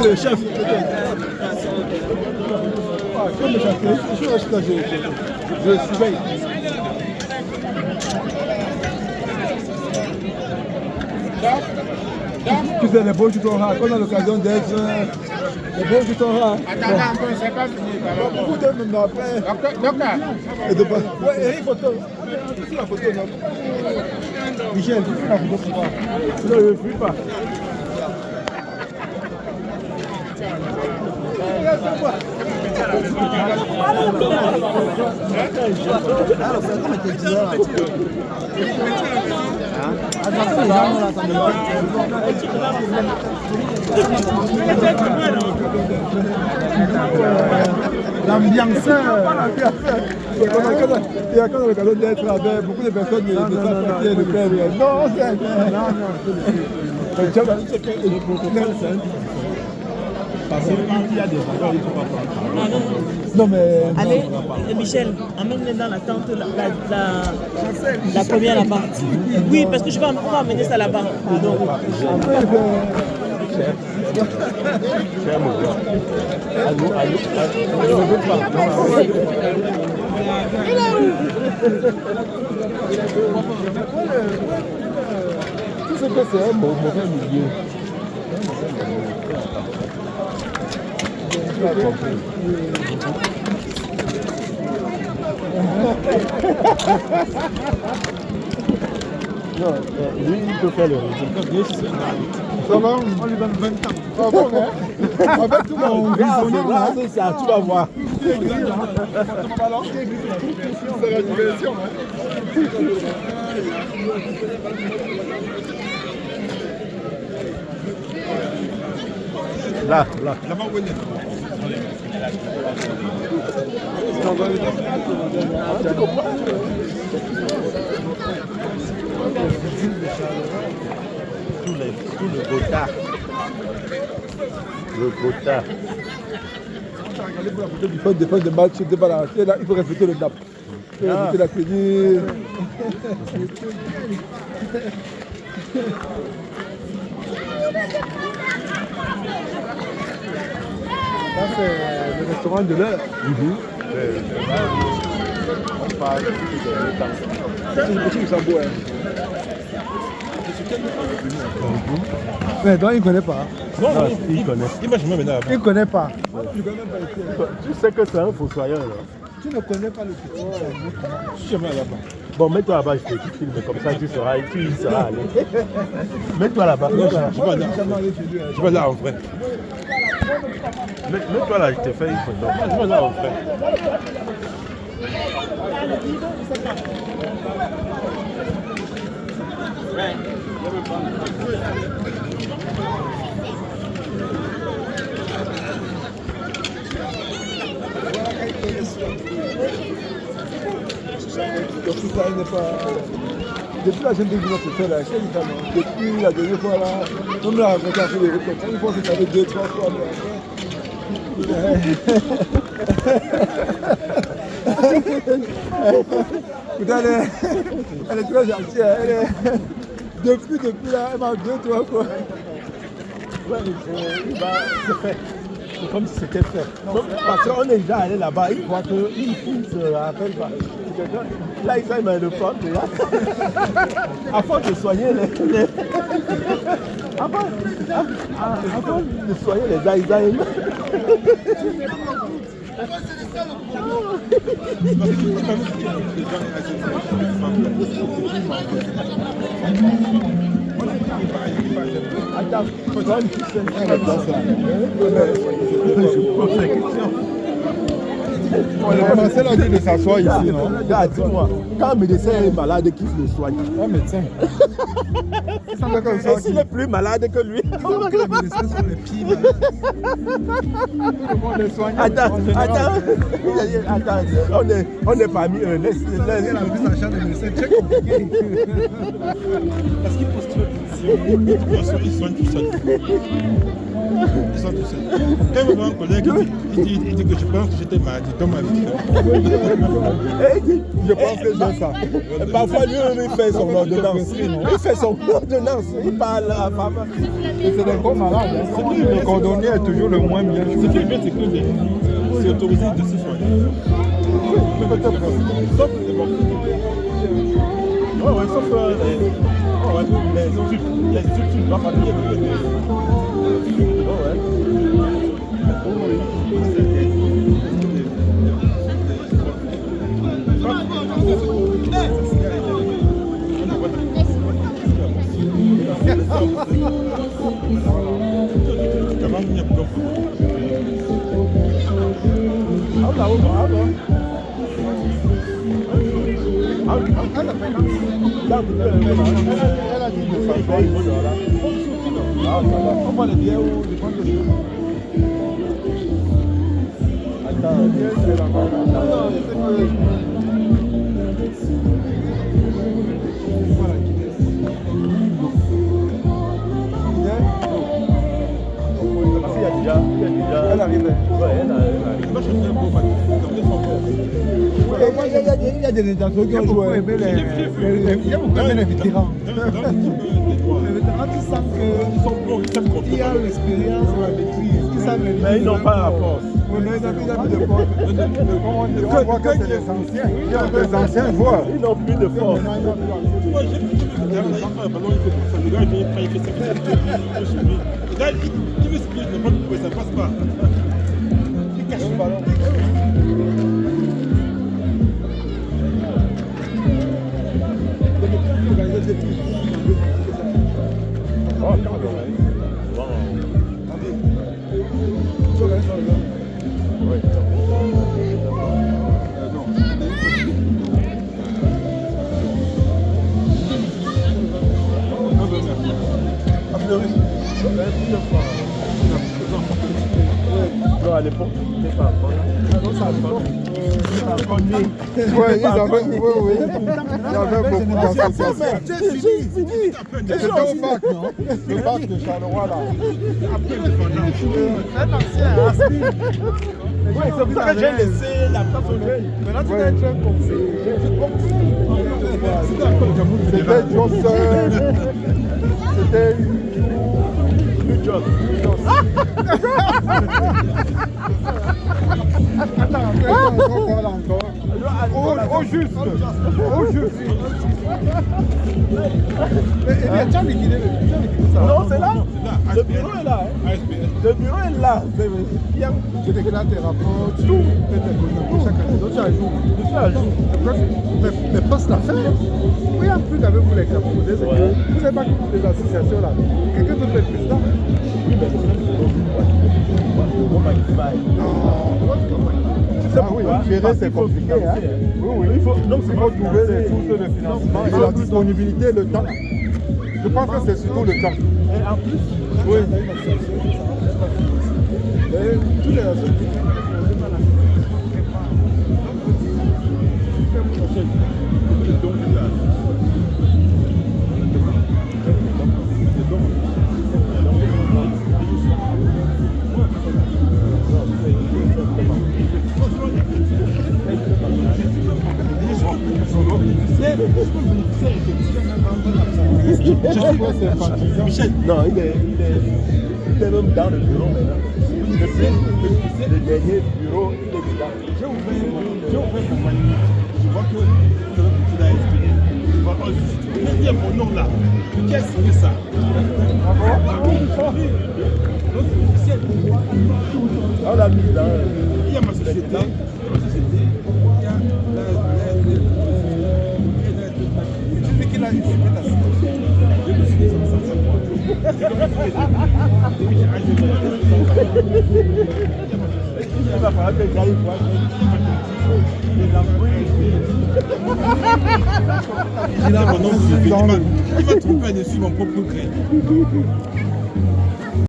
Le chef. Comme le chef, je surveille. Tu sais, les beaux du Torah, qu'on a l'occasion d'être les beaux du Torah. Attends un peu, c'est pas fini. Beaucoup de même après. Docteur. Et de pas. Ouais, et une photo. C'est la photo, non? Michel, tu fais la photo pour moi. Non, je ne fuis pas. L'ambianceur. Il y a quand même l'occasion d'être avec beaucoup de personnes de sa famille, de père. Non, c'est parce qu'il y a des gens qui ne sont pas. Non, mais. Allez, Michel, amène-les dans la tente, la première là-bas. Oui, parce que je vais amener ça là-bas. Pardon. C'est mon gars. Il est où? Tout ce que c'est un mauvais milieu. Non, lui, il peut faire le résultat. Ça va, on lui donne 20 ans. Ah bon, hein? Avec tout mon visionneur là, c'est ça, tu vas voir. C'est la diversion, hein? Là. Là-bas où il est. Tout le Gotha. Le Gotha. Regardez pour la photo du fait de défense de match, il faut respecter le DAP. Il faut respecter la crédit. Ça, c'est le restaurant de l'heure. On parle de temps. C'est une petite Luxembourg. Mais donc il ne connaît pas. Non, il connaît. Imagine-moi maintenant. Il ne connaît pas. Tu sais que c'est un fossoyeur là. Tu ne connais pas le petit. Je suis jamais là-bas. Bon, mets-toi là-bas, je te filme comme ça, tu y seras allé. Mets-toi là-bas. Je vais là en vrai. Mets-toi là, je te fais une photo. Je vais là en vrai. Depuis la jeune déguisée, c'est fait là, depuis la dernière fois là, on me l'a raconté un peu les rythmes. Une fois c'est allé 2-3 fois. Putain, elle est très gentille. Depuis là, elle m'a 2-3 fois. Ouais, c'est fait. C'est comme si c'était fait. Parce qu'on est déjà allé là-bas, il voit qu'une fille se rappelle pas. Là, il m'a le prendre là. Afin de soigner les... Avant de soigner les Alzheimer. Attends, c'est la vie de s'asseoir ici, non? Regarde, dis-moi, quand un médecin est malade, qui le soigne? Un médecin. Et s'il est plus malade que lui? Les médecins sont les pires. Attends, on est parmi eux. Laisse la prise en charge des médecins, très compliqué. Parce qu'il postule ici. ils soignent tout seuls. Ils sont tout seuls. Quand je vois un collègue, il dit que je pense que j'étais malade, dans ma vie. Je pense que j'ai ça. Et parfois, lui, il fait son ordonnance. Il fait son ordonnance. Il parle à la femme. Et c'est des gros malades. Le cordonnier est toujours le moins bien. Ce qui est bien, c'est que c'est autorisé de se soigner. Sauf les bons. Ouais, sauf les études, pas papier. Elle arrive. Il y a des internationaux qui ont joué. Il y a beaucoup aimé les vétérans. Les vétérans, tu sens qu'il y a l'expérience, la maîtrise. Mais ils n'ont pas la force. On voit que c'est des anciens. Les anciens joueurs. Ils n'ont plus de force. Moi, j'ai un ballon, il fait tout ça. Le gars, il fait ça. Le gars, il veut se piéger, mais ça passe pas. Il cache le ballon. À l'époque, c'était pas bon. Oui, ils avaient beaucoup d'associations. C'est fini. C'était au bac, non? Le bac de Charleroi, là. Un ancien, Asmin. Oui, c'est pour ça que j'ai laissé la place au jeu. Maintenant, tu dois être un conseiller. C'était Johnson. C'était Johnson. Attends, encore. Au juste. Mais tu as liquidé ça. Non, c'est là. Le bureau est là. Le bureau est là. Tu déclares tes rapports, tu fais tes choses chaque année. Donc tu as jour. Mais passe l'affaire. Oui, en plus avec vous les capots, vous savez pas que les associations là, quelqu'un d'autre est président. Oui, mais gérer c'est compliqué. Hein? Oui. Il faut trouver les sources de financement et la disponibilité, le temps. Je pense que c'est surtout le temps. Et en plus, oui. Tous les associations. Michel, non, il est même dans le bureau maintenant. Le dernier bureau, il est dedans. J'ai ouvert mon manière. Je vois que tu l'as inspiré. Il y a mon nom là. Qui a signé ça? On l'a mis dans. Il y a ma société. Il y a tu sais qu'il a une je me suis dit il va falloir que j'aille voir il va tromper dessus mon propre crédit.